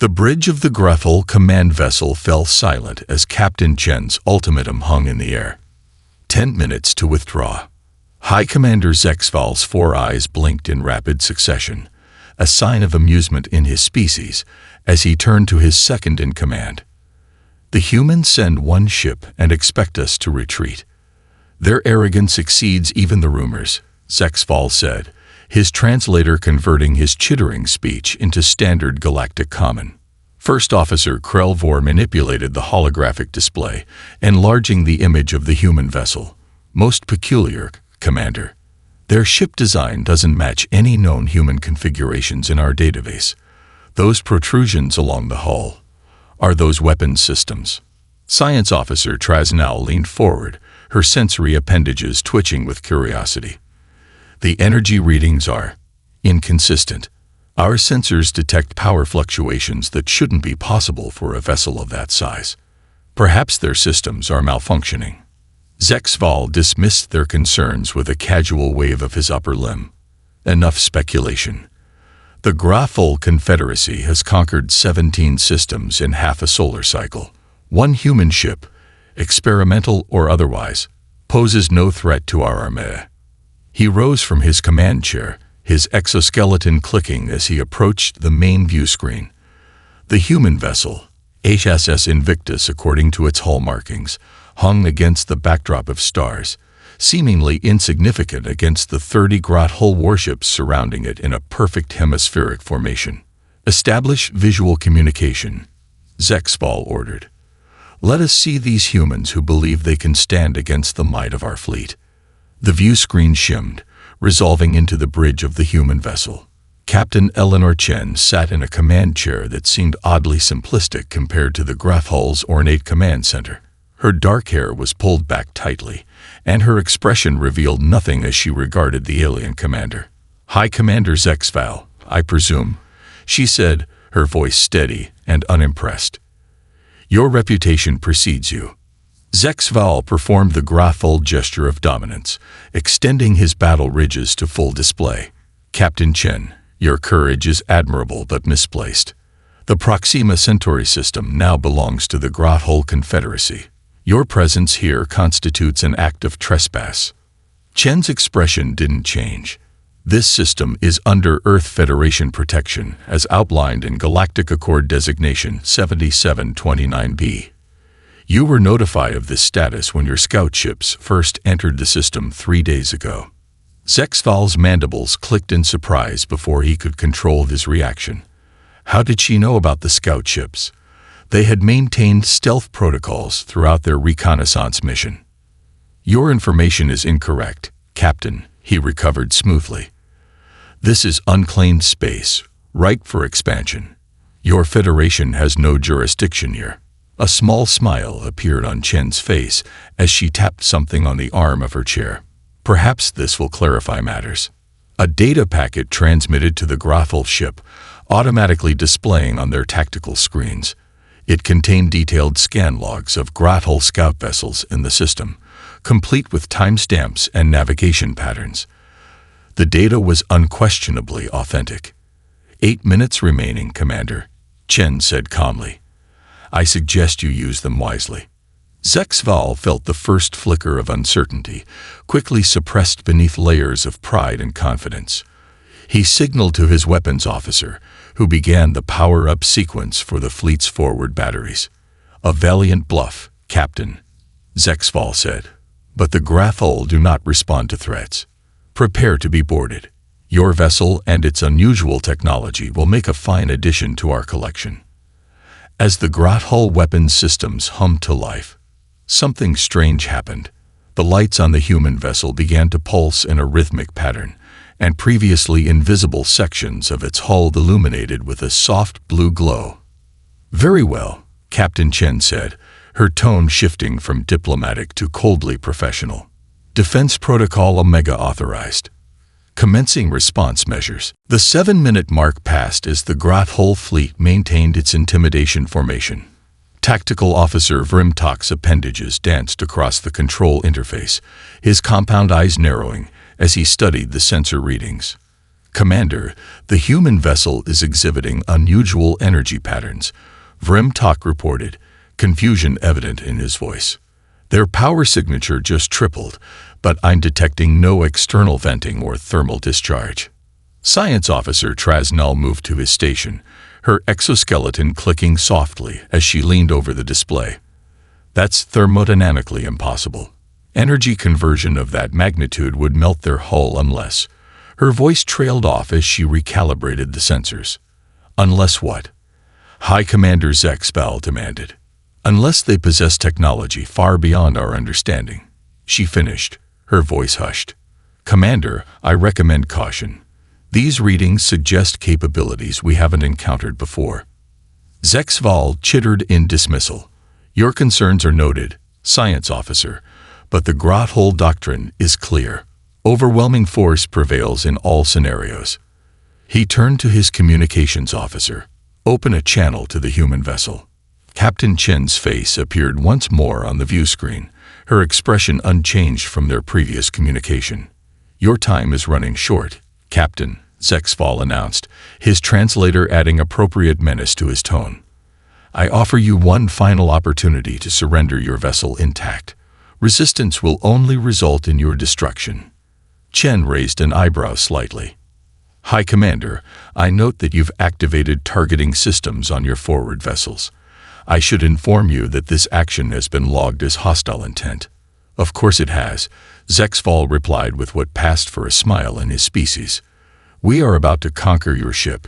The bridge of the Gruffle command vessel fell silent as Captain Chen's ultimatum hung in the air. 10 minutes to withdraw. High Commander Zexval's 4 eyes blinked in rapid succession, a sign of amusement in his species, as he turned to his second-in-command. The humans send 1 ship and expect us to retreat. Their arrogance exceeds even the rumors, Zexval said, his translator converting his chittering speech into standard galactic common. First Officer Krelvor manipulated the holographic display, enlarging the image of the human vessel. Most peculiar, Commander. Their ship design doesn't match any known human configurations in our database. Those protrusions along the hull. Are those weapons systems? Science Officer Trasnau leaned forward, her sensory appendages twitching with curiosity. The energy readings are inconsistent. Our sensors detect power fluctuations that shouldn't be possible for a vessel of that size. Perhaps their systems are malfunctioning. Zexval dismissed their concerns with a casual wave of his upper limb. Enough speculation. The Gruffle Confederacy has conquered 17 systems in half a solar cycle. 1 human ship, experimental or otherwise, poses no threat to our armée. He rose from his command chair, his exoskeleton clicking as he approached the main view screen. The human vessel, HSS Invictus according to its hull markings, hung against the backdrop of stars, seemingly insignificant against the 30 Gruffle warships surrounding it in a perfect hemispheric formation. Establish visual communication, Zexval ordered. Let us see these humans who believe they can stand against the might of our fleet. The view screen shimmed, resolving into the bridge of the human vessel. Captain Eleanor Chen sat in a command chair that seemed oddly simplistic compared to the Gruffle's ornate command center. Her dark hair was pulled back tightly, and her expression revealed nothing as she regarded the alien commander. High Commander Zexval, I presume, she said, her voice steady and unimpressed. Your reputation precedes you. Zexval performed the Gruffle gesture of dominance, extending his battle ridges to full display. Captain Chen, your courage is admirable but misplaced. The Proxima Centauri system now belongs to the Gruffle Confederacy. Your presence here constitutes an act of trespass. Chen's expression didn't change. This system is under Earth Federation protection, as outlined in Galactic Accord Designation 7729B. You were notified of this status when your scout ships first entered the system 3 days ago. Zexval's mandibles clicked in surprise before he could control his reaction. How did she know about the scout ships? They had maintained stealth protocols throughout their reconnaissance mission. Your information is incorrect, Captain, he recovered smoothly. This is unclaimed space, ripe for expansion. Your Federation has no jurisdiction here. A small smile appeared on Chen's face as she tapped something on the arm of her chair. Perhaps this will clarify matters. A data packet transmitted to the Gruffle ship, automatically displaying on their tactical screens. It contained detailed scan logs of Gruffle scout vessels in the system, complete with timestamps and navigation patterns. The data was unquestionably authentic. 8 minutes remaining, Commander, Chen said calmly. I suggest you use them wisely. Zexval felt the first flicker of uncertainty, quickly suppressed beneath layers of pride and confidence. He signaled to his weapons officer, who began the power-up sequence for the fleet's forward batteries. A valiant bluff, Captain, Zexval said. But the Gruffle do not respond to threats. Prepare to be boarded. Your vessel and its unusual technology will make a fine addition to our collection. As the Gruffle weapons systems hummed to life, something strange happened. The lights on the human vessel began to pulse in a rhythmic pattern, and previously invisible sections of its hull illuminated with a soft blue glow. Very well, Captain Chen said, her tone shifting from diplomatic to coldly professional. Defense Protocol Omega authorized. Commencing response measures. The 7-minute mark passed as the Gruffle fleet maintained its intimidation formation. Tactical Officer Vrimtok's appendages danced across the control interface, his compound eyes narrowing as he studied the sensor readings. Commander, the human vessel is exhibiting unusual energy patterns, Vrimtok reported, confusion evident in his voice. Their power signature just tripled, but I'm detecting no external venting or thermal discharge. Science Officer Trasnell moved to his station, her exoskeleton clicking softly as she leaned over the display. That's thermodynamically impossible. Energy conversion of that magnitude would melt their hull unless... Her voice trailed off as she recalibrated the sensors. Unless what? High Commander Zexval demanded. Unless they possess technology far beyond our understanding. She finished, her voice hushed. Commander, I recommend caution. These readings suggest capabilities we haven't encountered before. Zexval chittered in dismissal. Your concerns are noted, Science Officer, but the grot hole doctrine is clear. Overwhelming force prevails in all scenarios. He turned to his communications officer. Open a channel to the human vessel. Captain Chen's face appeared once more on the view screen, her expression unchanged from their previous communication. Your time is running short, Captain, Zexval announced, his translator adding appropriate menace to his tone. I offer you one final opportunity to surrender your vessel intact. Resistance will only result in your destruction. Chen raised an eyebrow slightly. High Commander, I note that you've activated targeting systems on your forward vessels. I should inform you that this action has been logged as hostile intent. Of course it has, Zexval replied with what passed for a smile in his species. We are about to conquer your ship.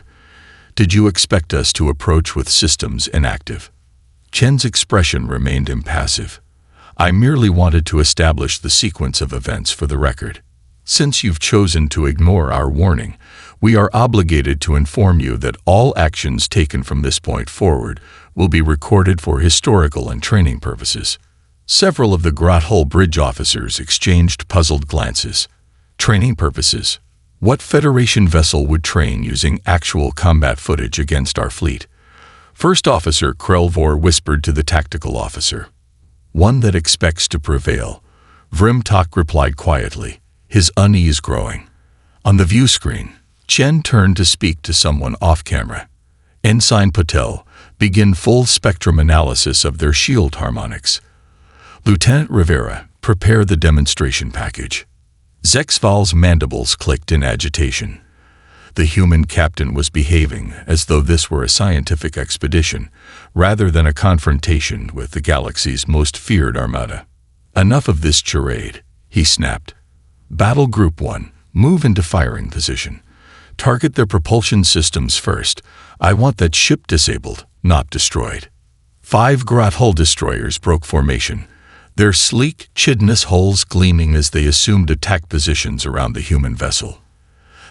Did you expect us to approach with systems inactive? Chen's expression remained impassive. I merely wanted to establish the sequence of events for the record. Since you've chosen to ignore our warning, we are obligated to inform you that all actions taken from this point forward will be recorded for historical and training purposes. Several of the grot hole bridge officers exchanged puzzled glances. Training purposes? What Federation vessel would train using actual combat footage against our fleet? First Officer Krelvor whispered to the tactical officer. One that expects to prevail, Vrimtok replied quietly, his unease growing. On the view screen, Chen turned to speak to someone off-camera. Ensign Patel, begin full spectrum analysis of their shield harmonics. Lieutenant Rivera, prepare the demonstration package. Zexval's mandibles clicked in agitation. The human captain was behaving as though this were a scientific expedition, rather than a confrontation with the galaxy's most feared armada. Enough of this charade, he snapped. Battle Group 1, move into firing position. Target their propulsion systems first. I want that ship disabled, not destroyed. 5 grot hull destroyers broke formation, their sleek, chidness hulls gleaming as they assumed attack positions around the human vessel.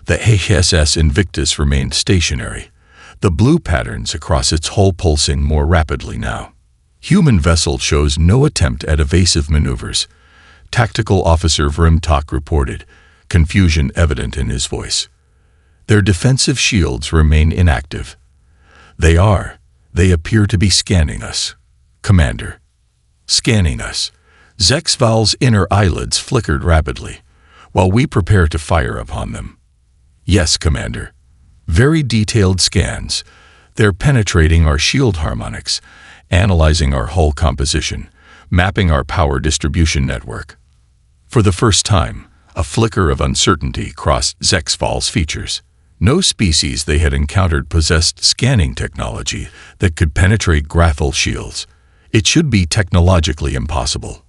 The HSS Invictus remained stationary, the blue patterns across its hull pulsing more rapidly now. Human vessel shows no attempt at evasive maneuvers. Tactical Officer Vrimtok reported, confusion evident in his voice. Their defensive shields remain inactive. They appear to be scanning us. Commander. Scanning us. Zexval's inner eyelids flickered rapidly, while we prepare to fire upon them. Yes, Commander. Very detailed scans. They're penetrating our shield harmonics, analyzing our hull composition, mapping our power distribution network. For the first time, a flicker of uncertainty crossed Zexval's features. No species they had encountered possessed scanning technology that could penetrate Grathal shields. It should be technologically impossible.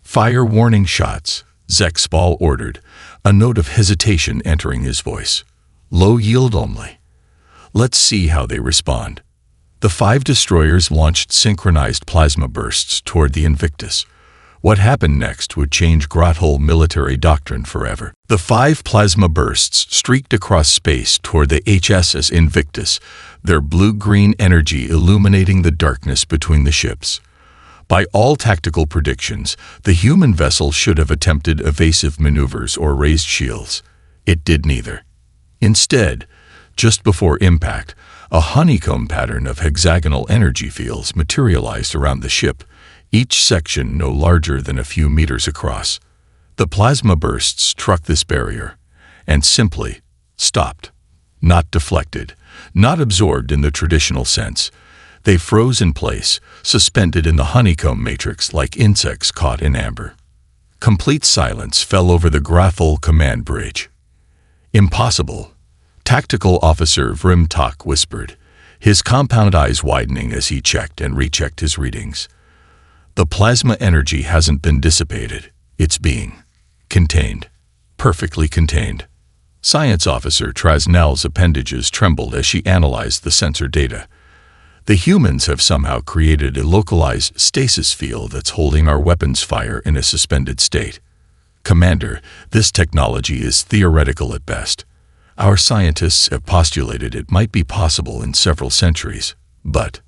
Fire warning shots, Zexval ordered, a note of hesitation entering his voice. Low yield only. Let's see how they respond. The 5 destroyers launched synchronized plasma bursts toward the Invictus. What happened next would change grot hole military doctrine forever. The 5 plasma bursts streaked across space toward the HSS Invictus, their blue-green energy illuminating the darkness between the ships. By all tactical predictions, the human vessel should have attempted evasive maneuvers or raised shields. It did neither. Instead, just before impact, a honeycomb pattern of hexagonal energy fields materialized around the ship, each section no larger than a few meters across. The plasma bursts struck this barrier, and simply stopped. Not deflected, not absorbed in the traditional sense. They froze in place, suspended in the honeycomb matrix like insects caught in amber. Complete silence fell over the Grathol command bridge. "Impossible," Tactical Officer Vrimtok whispered, his compound eyes widening as he checked and rechecked his readings. "The plasma energy hasn't been dissipated. It's being contained. Perfectly contained." Science Officer Trasnell's appendages trembled as she analyzed the sensor data. "The humans have somehow created a localized stasis field that's holding our weapons fire in a suspended state. Commander, this technology is theoretical at best. Our scientists have postulated it might be possible in several centuries, but—"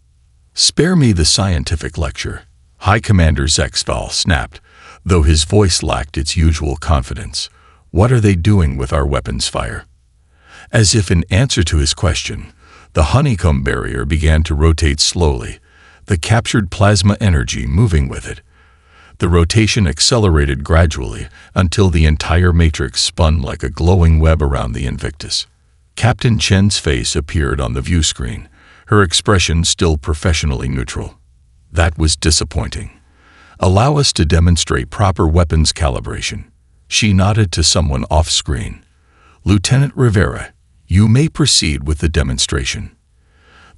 "Spare me the scientific lecture," High Commander Zexval snapped, though his voice lacked its usual confidence. "What are they doing with our weapons fire?" As if in answer to his question, the honeycomb barrier began to rotate slowly, the captured plasma energy moving with it. The rotation accelerated gradually until the entire matrix spun like a glowing web around the Invictus. Captain Chen's face appeared on the view screen, her expression still professionally neutral. "That was disappointing. Allow us to demonstrate proper weapons calibration." She nodded to someone off-screen. "Lieutenant Rivera, you may proceed with the demonstration."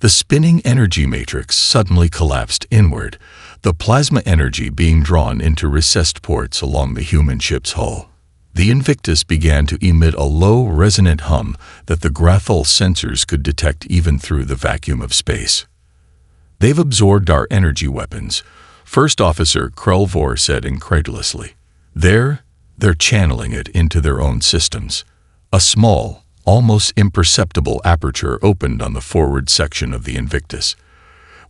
The spinning energy matrix suddenly collapsed inward, the plasma energy being drawn into recessed ports along the human ship's hull. The Invictus began to emit a low, resonant hum that the Grathol sensors could detect even through the vacuum of space. "They've absorbed our energy weapons," First Officer Krelvor said incredulously. They're channeling it into their own systems." A small, almost imperceptible aperture opened on the forward section of the Invictus.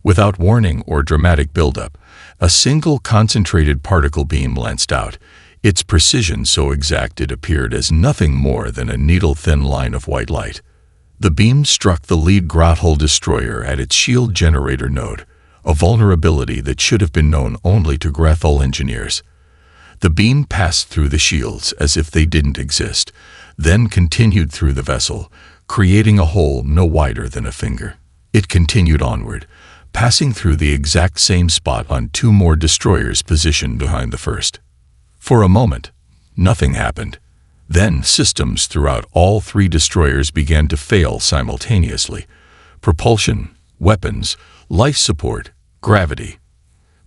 Without warning or dramatic buildup, a single concentrated particle beam lanced out, its precision so exact it appeared as nothing more than a needle-thin line of white light. The beam struck the lead Grathol destroyer at its shield generator node, a vulnerability that should have been known only to Grathol engineers. The beam passed through the shields as if they didn't exist, then continued through the vessel, creating a hole no wider than a finger. It continued onward, passing through the exact same spot on two more destroyers positioned behind the first. For a moment, nothing happened. Then systems throughout all three destroyers began to fail simultaneously. Propulsion, weapons, life support, gravity.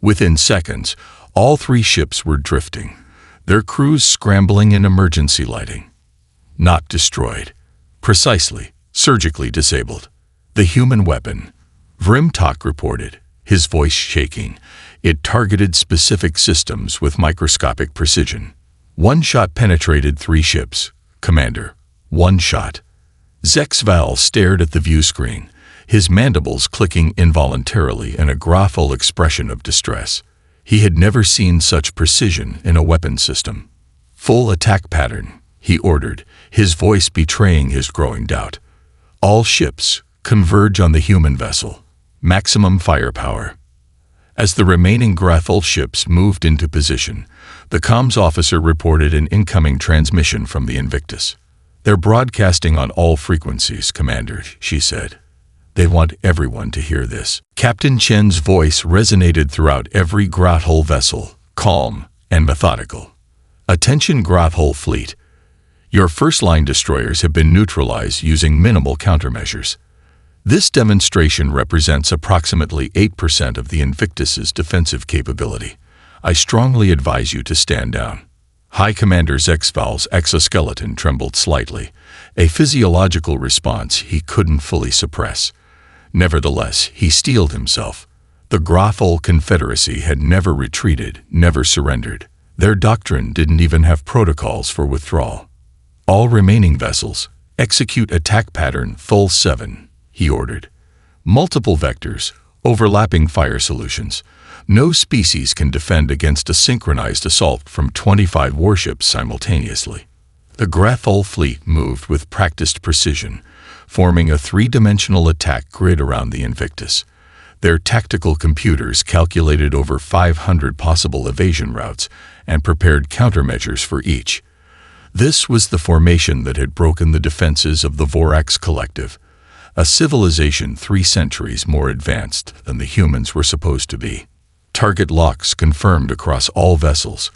Within seconds, all three ships were drifting, their crews scrambling in emergency lighting. Not destroyed. Precisely, surgically disabled. The human weapon, Vrimtok reported, his voice shaking. It targeted specific systems with microscopic precision. One shot penetrated three ships, Commander. One shot. Zexval stared at the view screen, his mandibles clicking involuntarily in a Grathol expression of distress. He had never seen such precision in a weapon system. "Full attack pattern," he ordered, his voice betraying his growing doubt. "All ships, converge on the human vessel. Maximum firepower." As the remaining Grathol ships moved into position, the comms officer reported an incoming transmission from the Invictus. "They're broadcasting on all frequencies, Commander," she said. "They want everyone to hear this." Captain Chen's voice resonated throughout every Grathol vessel, calm and methodical. "Attention Grathol fleet. Your first-line destroyers have been neutralized using minimal countermeasures. This demonstration represents approximately 8% of the Invictus's defensive capability. I strongly advise you to stand down." High Commander Zexval's exoskeleton trembled slightly, a physiological response he couldn't fully suppress. Nevertheless, he steeled himself. The Grathol Confederacy had never retreated, never surrendered. Their doctrine didn't even have protocols for withdrawal. "All remaining vessels, execute attack pattern Thol 7, he ordered. "Multiple vectors, overlapping fire solutions. No species can defend against a synchronized assault from 25 warships simultaneously." The Grathol fleet moved with practiced precision, forming a three-dimensional attack grid around the Invictus. Their tactical computers calculated over 500 possible evasion routes and prepared countermeasures for each. This was the formation that had broken the defenses of the Vorax Collective, a civilization 3 centuries more advanced than the humans were supposed to be. Target locks confirmed across all vessels.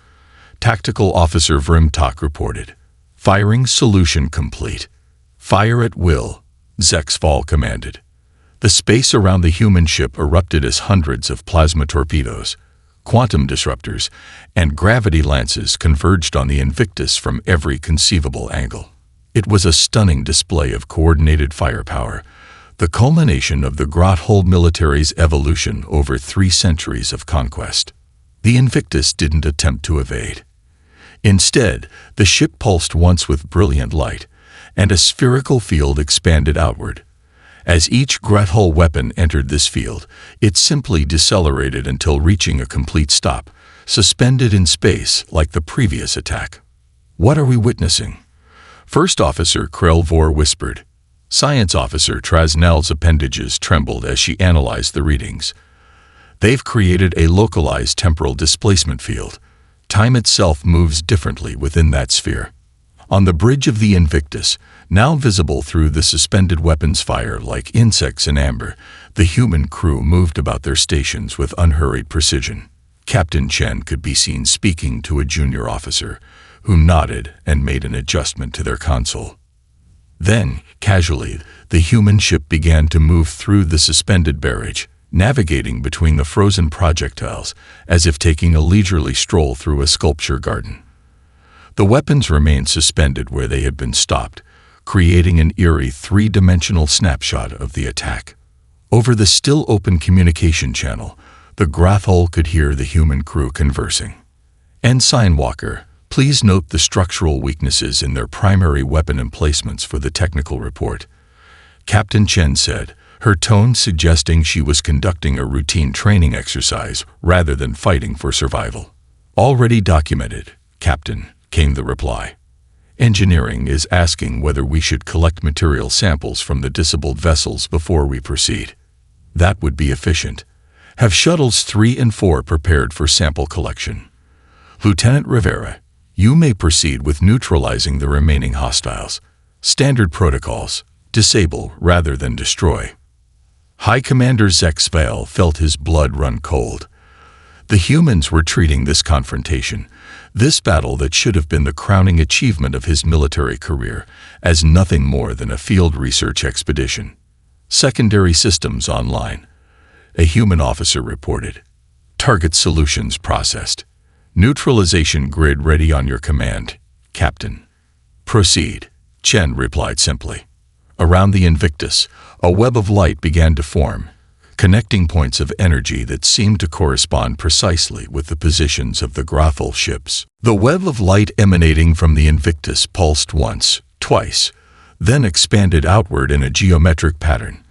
Tactical Officer Vrimtok reported. Firing solution complete. Fire at will, Zexval commanded. The space around the human ship erupted as hundreds of plasma torpedoes, quantum disruptors, and gravity lances converged on the Invictus from every conceivable angle. It was a stunning display of coordinated firepower, the culmination of the Grothold military's evolution over 3 centuries of conquest. The Invictus didn't attempt to evade. Instead, the ship pulsed once with brilliant light, and a spherical field expanded outward. As each Grothold weapon entered this field, it simply decelerated until reaching a complete stop, suspended in space like the previous attack. What are we witnessing? First Officer Krelvor whispered. Science Officer Trasnell's appendages trembled as she analyzed the readings. They've created a localized temporal displacement field. Time itself moves differently within that sphere. On the bridge of the Invictus, now visible through the suspended weapons fire like insects in amber, the human crew moved about their stations with unhurried precision. Captain Chen could be seen speaking to a junior officer, who nodded and made an adjustment to their console. Then, casually, the human ship began to move through the suspended barrage, navigating between the frozen projectiles as if taking a leisurely stroll through a sculpture garden. The weapons remained suspended where they had been stopped, creating an eerie 3-dimensional snapshot of the attack. Over the still open communication channel, the Grothold could hear the human crew conversing. Ensign Walker, please note the structural weaknesses in their primary weapon emplacements for the technical report, Captain Chen said, her tone suggesting she was conducting a routine training exercise rather than fighting for survival. Already documented, Captain, came the reply. Engineering is asking whether we should collect material samples from the disabled vessels before we proceed. That would be efficient. Have shuttles 3 and 4 prepared for sample collection. Lieutenant Rivera, you may proceed with neutralizing the remaining hostiles. Standard protocols, disable rather than destroy. High Commander Zexval felt his blood run cold. The humans were treating this confrontation, this battle that should have been the crowning achievement of his military career, as nothing more than a field research expedition. Secondary systems online. A human officer reported. Target solutions processed. Neutralization grid ready on your command, Captain. Proceed, Chen replied simply. Around the Invictus, a web of light began to form, connecting points of energy that seemed to correspond precisely with the positions of the Grothold ships. The web of light emanating from the Invictus pulsed once, twice, then expanded outward in a geometric pattern.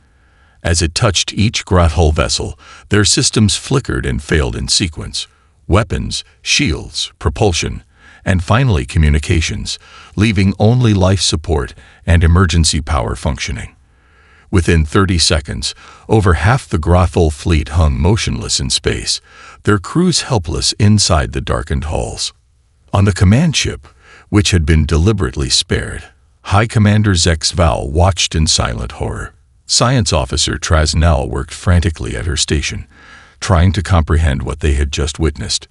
As it touched each Grothold vessel, their systems flickered and failed in sequence. Weapons, shields, propulsion, and finally communications, leaving only life support and emergency power functioning. Within 30 seconds, over half the Grothold fleet hung motionless in space, their crews helpless inside the darkened hulls. On the command ship, which had been deliberately spared, High Commander Zexval watched in silent horror. Science Officer Trasnell worked frantically at her station, trying to comprehend what they had just witnessed.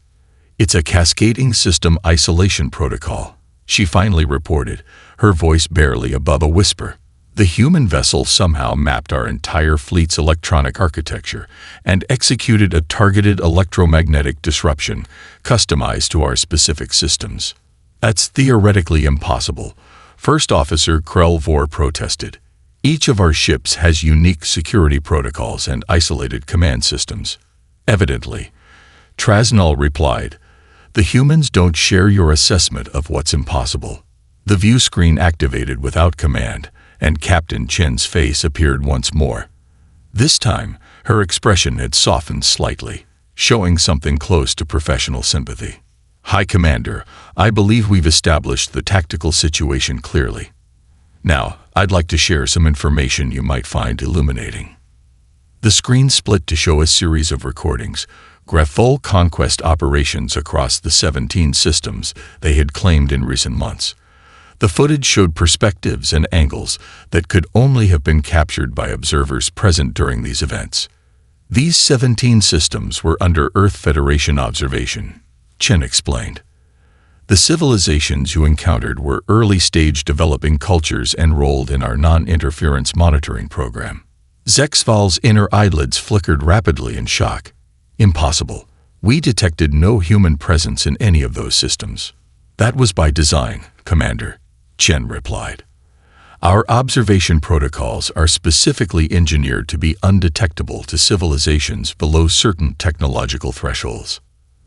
It's a cascading system isolation protocol, she finally reported, her voice barely above a whisper. The human vessel somehow mapped our entire fleet's electronic architecture and executed a targeted electromagnetic disruption customized to our specific systems. That's theoretically impossible, First Officer Krelvor protested. Each of our ships has unique security protocols and isolated command systems. Evidently, Trasnell replied, the humans don't share your assessment of what's impossible. The view screen activated without command, and Captain Chen's face appeared once more. This time, her expression had softened slightly, showing something close to professional sympathy. High Commander, I believe we've established the tactical situation clearly. Now, I'd like to share some information you might find illuminating. The screen split to show a series of recordings, Grothold conquest operations across the 17 systems they had claimed in recent months. The footage showed perspectives and angles that could only have been captured by observers present during these events. These 17 systems were under Earth Federation observation, Chen explained. The civilizations you encountered were early-stage developing cultures enrolled in our non-interference monitoring program. Zexval's inner eyelids flickered rapidly in shock. Impossible. We detected no human presence in any of those systems. That was by design, Commander, Chen replied. Our observation protocols are specifically engineered to be undetectable to civilizations below certain technological thresholds.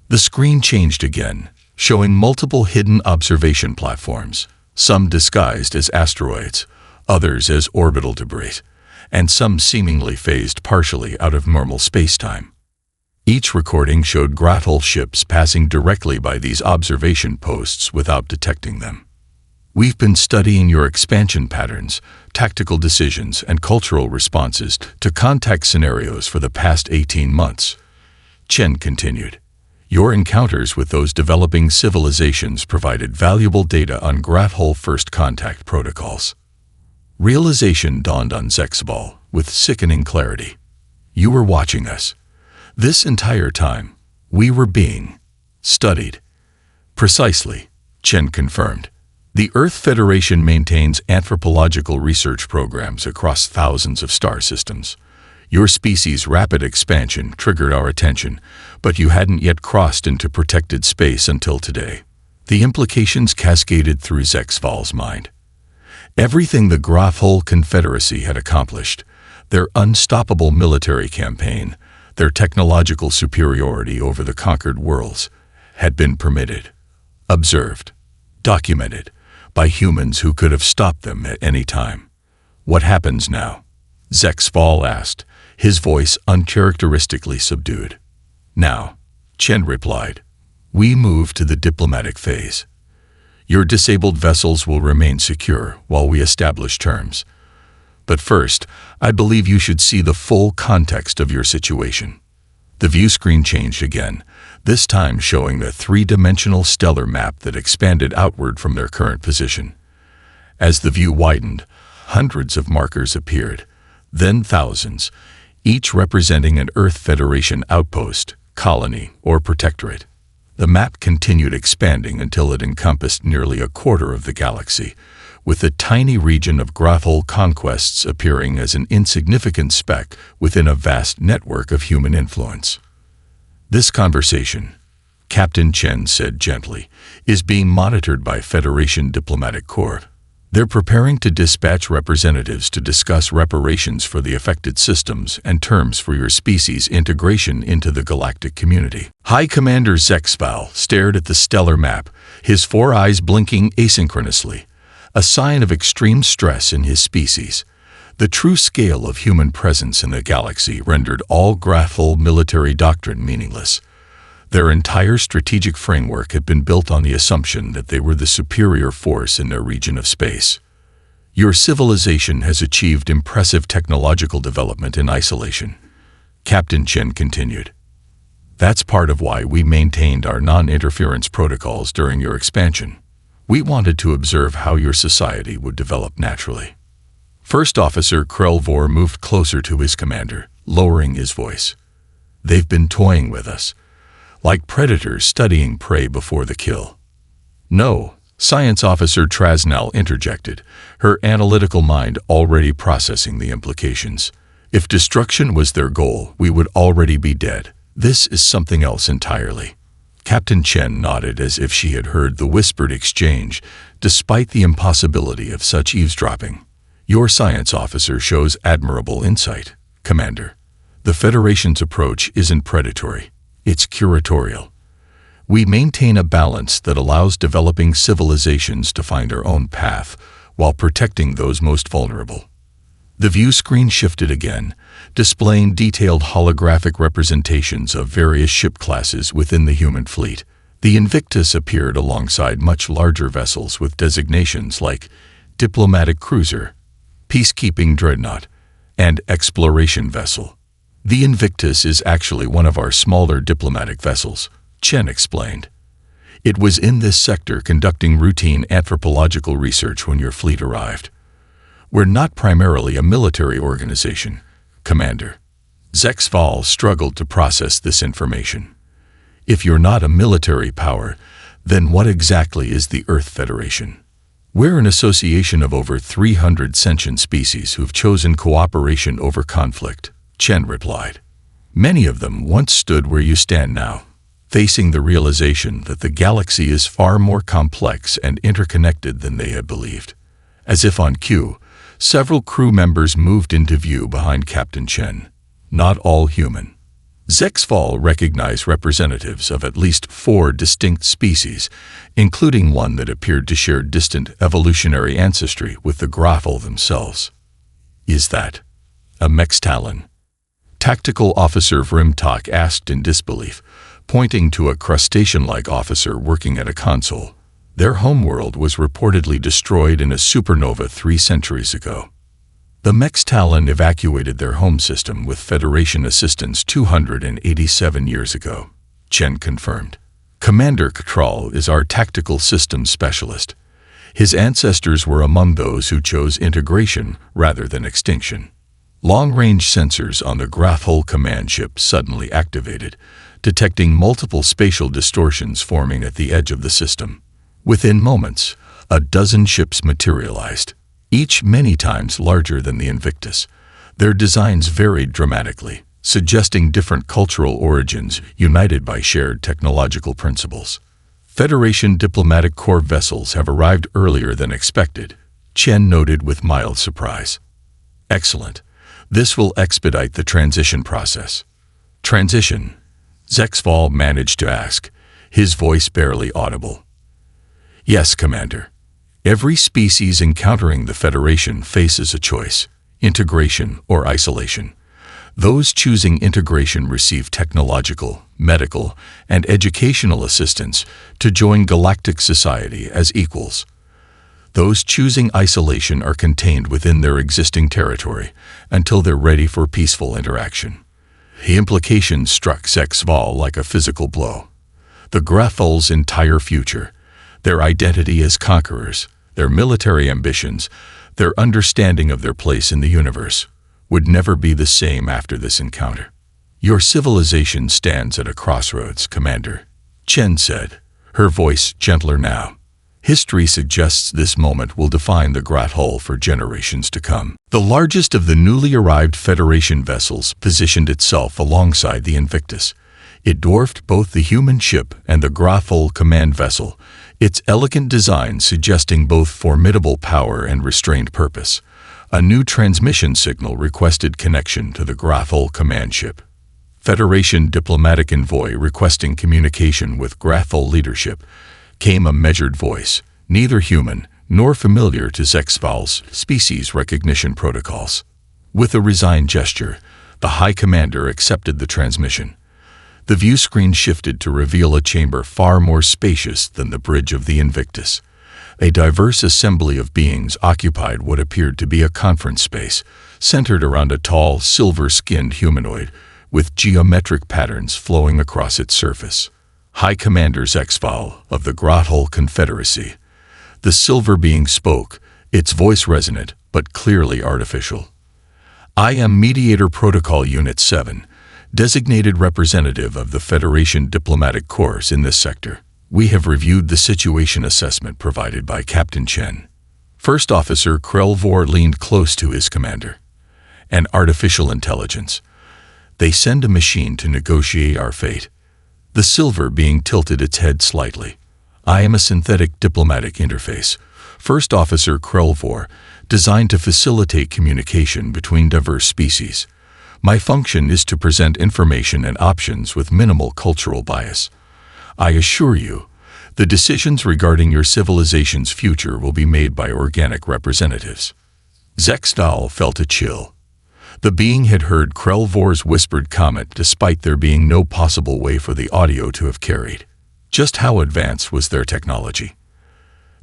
The screen changed again, showing multiple hidden observation platforms, some disguised as asteroids, others as orbital debris, and some seemingly phased partially out of normal spacetime. Each recording showed Grathol ships passing directly by these observation posts without detecting them. We've been studying your expansion patterns, tactical decisions, and cultural responses to contact scenarios for the past 18 months, Chen continued. Your encounters with those developing civilizations provided valuable data on Grathol first contact protocols. Realization dawned on Zexval with sickening clarity. You were watching us. This entire time, we were being studied. Precisely, Chen confirmed. The Earth Federation maintains anthropological research programs across thousands of star systems. Your species' rapid expansion triggered our attention, but you hadn't yet crossed into protected space until today. The implications cascaded through Zexval's mind. Everything the Grathol Confederacy had accomplished, their unstoppable military campaign, their technological superiority over the conquered worlds, had been permitted, observed, documented, by humans who could have stopped them at any time. What happens now? Zexval asked, his voice uncharacteristically subdued. Now, Chen replied, we move to the diplomatic phase. Your disabled vessels will remain secure while we establish terms. But first, I believe you should see the full context of your situation. The view screen changed again, this time showing a three-dimensional stellar map that expanded outward from their current position. As the view widened, hundreds of markers appeared, then thousands, each representing an Earth Federation outpost, colony, or protectorate. The map continued expanding until it encompassed nearly a quarter of the galaxy, with the tiny region of Galactic Conquests appearing as an insignificant speck within a vast network of human influence. This conversation, Captain Chen said gently, is being monitored by Federation Diplomatic Corps. They're preparing to dispatch representatives to discuss reparations for the affected systems and terms for your species' integration into the galactic community. High Commander Zexval stared at the stellar map, his four eyes blinking asynchronously, a sign of extreme stress in his species. The true scale of human presence in the galaxy rendered all Grathol military doctrine meaningless. Their entire strategic framework had been built on the assumption that they were the superior force in their region of space. Your civilization has achieved impressive technological development in isolation, Captain Chen continued. That's part of why we maintained our non-interference protocols during your expansion. We wanted to observe how your society would develop naturally. First Officer Krelvor moved closer to his commander, lowering his voice. They've been toying with us, like predators studying prey before the kill. No, Science Officer Trasnell interjected, her analytical mind already processing the implications. If destruction was their goal, we would already be dead. This is something else entirely. Captain Chen nodded as if she had heard the whispered exchange, despite the impossibility of such eavesdropping. Your science officer shows admirable insight, Commander. The Federation's approach isn't predatory, it's curatorial. We maintain a balance that allows developing civilizations to find their own path while protecting those most vulnerable. The view screen shifted again, displaying detailed holographic representations of various ship classes within the human fleet. The Invictus appeared alongside much larger vessels with designations like Diplomatic Cruiser, Peacekeeping Dreadnought, and Exploration Vessel. The Invictus is actually one of our smaller diplomatic vessels, Chen explained. It was in this sector conducting routine anthropological research when your fleet arrived. We're not primarily a military organization, Commander. Zexval struggled to process this information. If you're not a military power, then what exactly is the Earth Federation? We're an association of over 300 sentient species who've chosen cooperation over conflict, Chen replied. Many of them once stood where you stand now, facing the realization that the galaxy is far more complex and interconnected than they had believed. As if on cue, several crew members moved into view behind Captain Chen. Not all human. Zexval recognized representatives of at least 4 distinct species, including one that appeared to share distant evolutionary ancestry with the Graffle themselves. Is that a Mextalon? Tactical Officer Vrimtok asked in disbelief, pointing to a crustacean-like officer working at a console. Their homeworld was reportedly destroyed in a supernova 3 centuries ago. The Mextalon evacuated their home system with Federation assistance 287 years ago, Chen confirmed. Commander Katral is our tactical systems specialist. His ancestors were among those who chose integration rather than extinction. Long-range sensors on the Grathhole command ship suddenly activated, detecting multiple spatial distortions forming at the edge of the system. Within moments, a dozen ships materialized, each many times larger than the Invictus. Their designs varied dramatically, suggesting different cultural origins united by shared technological principles. Federation diplomatic corps vessels have arrived earlier than expected, Chen noted with mild surprise. Excellent. This will expedite the transition process. Transition? Zexval managed to ask, his voice barely audible. Yes, Commander. Every species encountering the Federation faces a choice, integration or isolation. Those choosing integration receive technological, medical, and educational assistance to join galactic society as equals. Those choosing isolation are contained within their existing territory until they're ready for peaceful interaction. The implication struck Zexval like a physical blow. The Grathul's entire future, their identity as conquerors, their military ambitions, their understanding of their place in the universe, would never be the same after this encounter. Your civilization stands at a crossroads, Commander, Chen said, her voice gentler now. History suggests this moment will define the Grathhole for generations to come. The largest of the newly arrived Federation vessels positioned itself alongside the Invictus. It dwarfed both the human ship and the Grathhole command vessel, its elegant design suggesting both formidable power and restrained purpose. A new transmission signal requested connection to the Grathhole command ship. Federation diplomatic envoy requesting communication with Grathhole leadership. Came a measured voice, neither human nor familiar to Zexval's species recognition protocols. With a resigned gesture, the High Commander accepted the transmission. The view screen shifted to reveal a chamber far more spacious than the bridge of the Invictus. A diverse assembly of beings occupied what appeared to be a conference space, centered around a tall, silver-skinned humanoid with geometric patterns flowing across its surface. High Commander Zexval of the Grathhole Confederacy. The silver being spoke, its voice resonant but clearly artificial. I am Mediator Protocol Unit 7, designated representative of the Federation Diplomatic Corps in this sector. We have reviewed the situation assessment provided by Captain Chen. First Officer Krelvor leaned close to his commander. An artificial intelligence. They send a machine to negotiate our fate. The silver being tilted its head slightly. I am a synthetic diplomatic interface, First Officer Krelvor, designed to facilitate communication between diverse species. My function is to present information and options with minimal cultural bias. I assure you, the decisions regarding your civilization's future will be made by organic representatives. Zexval felt a chill. The being had heard Krelvor's whispered comment despite there being no possible way for the audio to have carried. Just how advanced was their technology?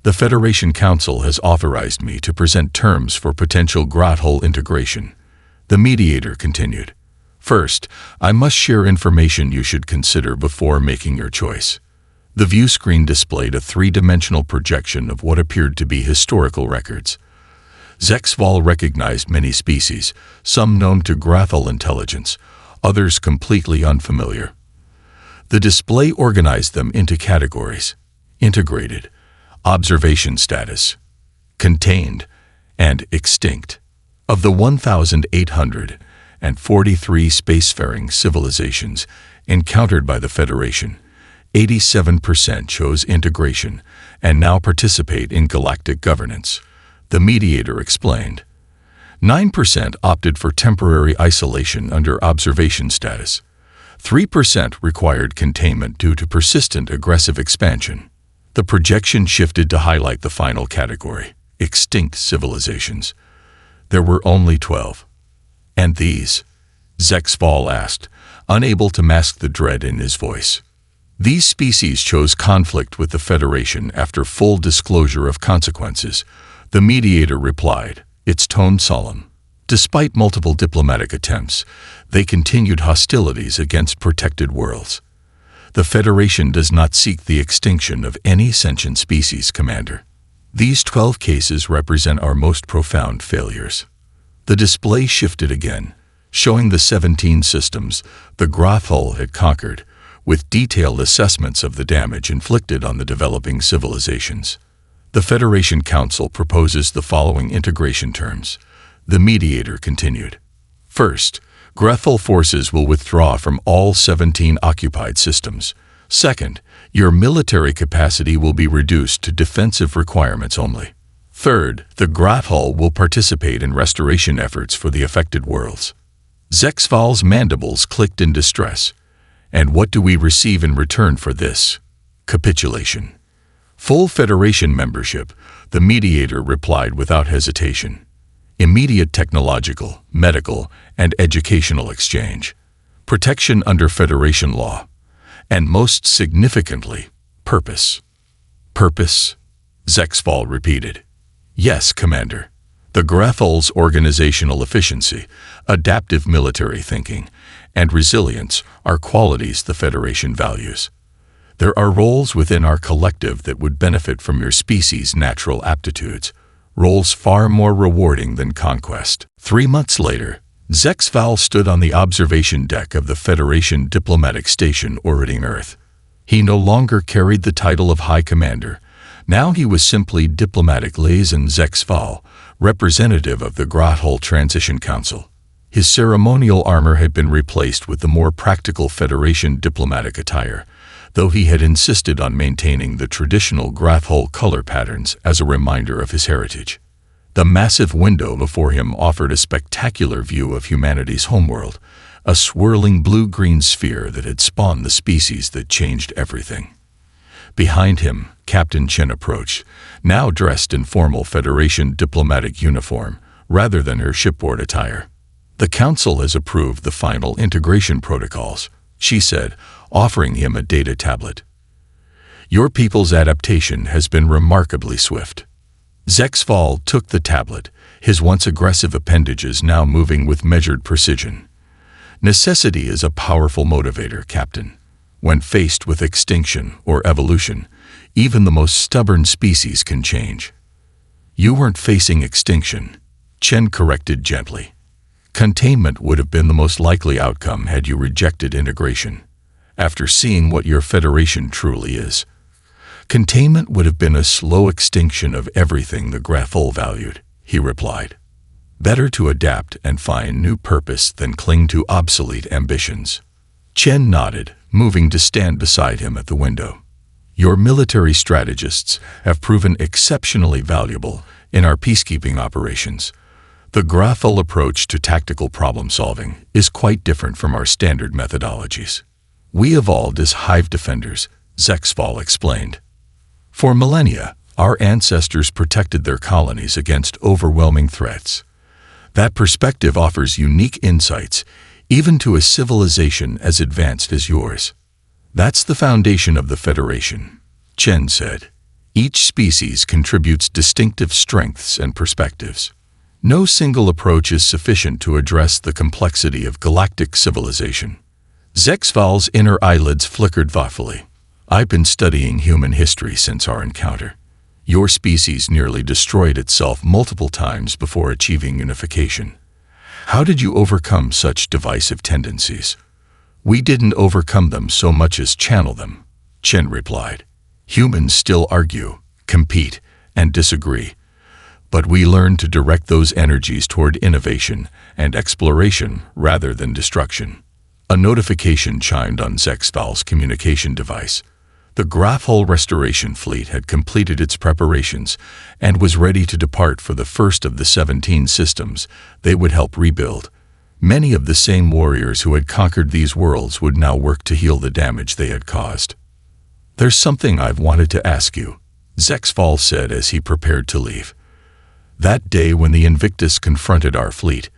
The Federation Council has authorized me to present terms for potential Grathhole integration. The mediator continued. First, I must share information you should consider before making your choice. The view screen displayed a three-dimensional projection of what appeared to be historical records. Zexval recognized many species, some known to Grathal intelligence, others completely unfamiliar. The display organized them into categories: integrated, observation status, contained, and extinct. Of the 1,843 spacefaring civilizations encountered by the Federation, 87% chose integration and now participate in galactic governance, the mediator explained. 9% opted for temporary isolation under observation status. 3% required containment due to persistent aggressive expansion. The projection shifted to highlight the final category: extinct civilizations. There were only 12. And these? Zexval asked, unable to mask the dread in his voice. These species chose conflict with the Federation after full disclosure of consequences, the mediator replied, its tone solemn. Despite multiple diplomatic attempts, they continued hostilities against protected worlds. The Federation does not seek the extinction of any sentient species, Commander. These 12 cases represent our most profound failures. The display shifted again, showing the 17 systems the Grathal had conquered, with detailed assessments of the damage inflicted on the developing civilizations. The Federation Council proposes the following integration terms. The mediator continued. First, Grathal forces will withdraw from all 17 occupied systems. Second, your military capacity will be reduced to defensive requirements only. Third, the Grathal will participate in restoration efforts for the affected worlds. Zexval's mandibles clicked in distress. And what do we receive in return for this? Capitulation. Full Federation membership, the mediator replied without hesitation. Immediate technological, medical, and educational exchange. Protection under Federation law. And most significantly, purpose. Purpose? Zexval repeated. Yes, Commander. The Grathal's organizational efficiency, adaptive military thinking, and resilience are qualities the Federation values. There are roles within our collective that would benefit from your species' natural aptitudes, roles far more rewarding than conquest. 3 months later, Zexval stood on the observation deck of the Federation diplomatic station orbiting Earth. He no longer carried the title of High Commander. Now he was simply Diplomatic Liaison Zexval, representative of the Grathal Transition Council. His ceremonial armor had been replaced with the more practical Federation diplomatic attire, though he had insisted on maintaining the traditional Grathal color patterns as a reminder of his heritage. The massive window before him offered a spectacular view of humanity's homeworld, a swirling blue-green sphere that had spawned the species that changed everything. Behind him, Captain Chen approached, now dressed in formal Federation diplomatic uniform, rather than her shipboard attire. The Council has approved the final integration protocols, she said, offering him a data tablet. Your people's adaptation has been remarkably swift. Zexval took the tablet, his once aggressive appendages now moving with measured precision. Necessity is a powerful motivator, Captain. When faced with extinction or evolution, even the most stubborn species can change. You weren't facing extinction, Chen corrected gently. Containment would have been the most likely outcome had you rejected integration. After seeing what your Federation truly is, containment would have been a slow extinction of everything the Grathal valued, he replied. Better to adapt and find new purpose than cling to obsolete ambitions. Chen nodded, moving to stand beside him at the window. Your military strategists have proven exceptionally valuable in our peacekeeping operations. The Grathal approach to tactical problem-solving is quite different from our standard methodologies. We evolved as hive defenders, Zexval explained. For millennia, our ancestors protected their colonies against overwhelming threats. That perspective offers unique insights, even to a civilization as advanced as yours. That's the foundation of the Federation, Chen said. Each species contributes distinctive strengths and perspectives. No single approach is sufficient to address the complexity of galactic civilization. Zexval's inner eyelids flickered thoughtfully. I've been studying human history since our encounter. Your species nearly destroyed itself multiple times before achieving unification. How did you overcome such divisive tendencies? We didn't overcome them so much as channel them, Chen replied. Humans still argue, compete, and disagree. But we learned to direct those energies toward innovation and exploration rather than destruction. A notification chimed on Zexval's communication device. The Graph-Hull Restoration Fleet had completed its preparations and was ready to depart for the first of the 17 systems they would help rebuild. Many of the same warriors who had conquered these worlds would now work to heal the damage they had caused. There's something I've wanted to ask you, Zexval said as he prepared to leave. That day when the Invictus confronted our fleet,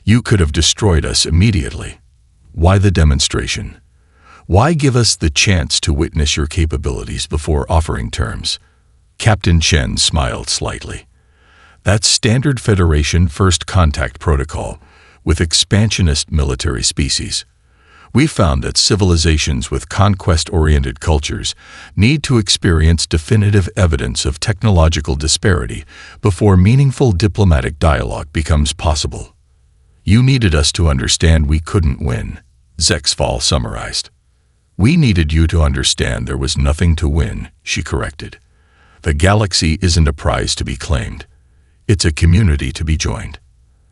you could have destroyed us immediately. Why the demonstration? Why give us the chance to witness your capabilities before offering terms? Captain Chen smiled slightly. That's standard Federation first contact protocol with expansionist military species. We found that civilizations with conquest-oriented cultures need to experience definitive evidence of technological disparity before meaningful diplomatic dialogue becomes possible. You needed us to understand we couldn't win, Zexval summarized. We needed you to understand there was nothing to win, she corrected. The galaxy isn't a prize to be claimed. It's a community to be joined.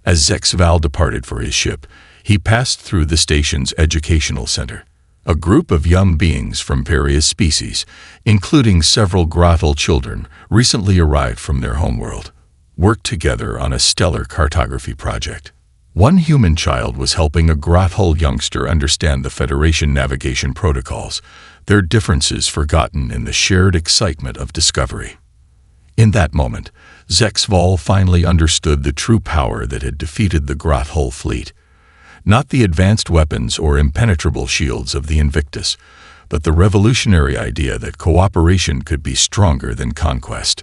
As Zexval departed for his ship, he passed through the station's educational center. A group of young beings from various species, including several Graph-Hull children recently arrived from their homeworld, worked together on a stellar cartography project. One human child was helping a Graph-Hull youngster understand the Federation navigation protocols, their differences forgotten in the shared excitement of discovery. In that moment, Zexval finally understood the true power that had defeated the Graph-Hull fleet. Not the advanced weapons or impenetrable shields of the Invictus, but the revolutionary idea that cooperation could be stronger than conquest.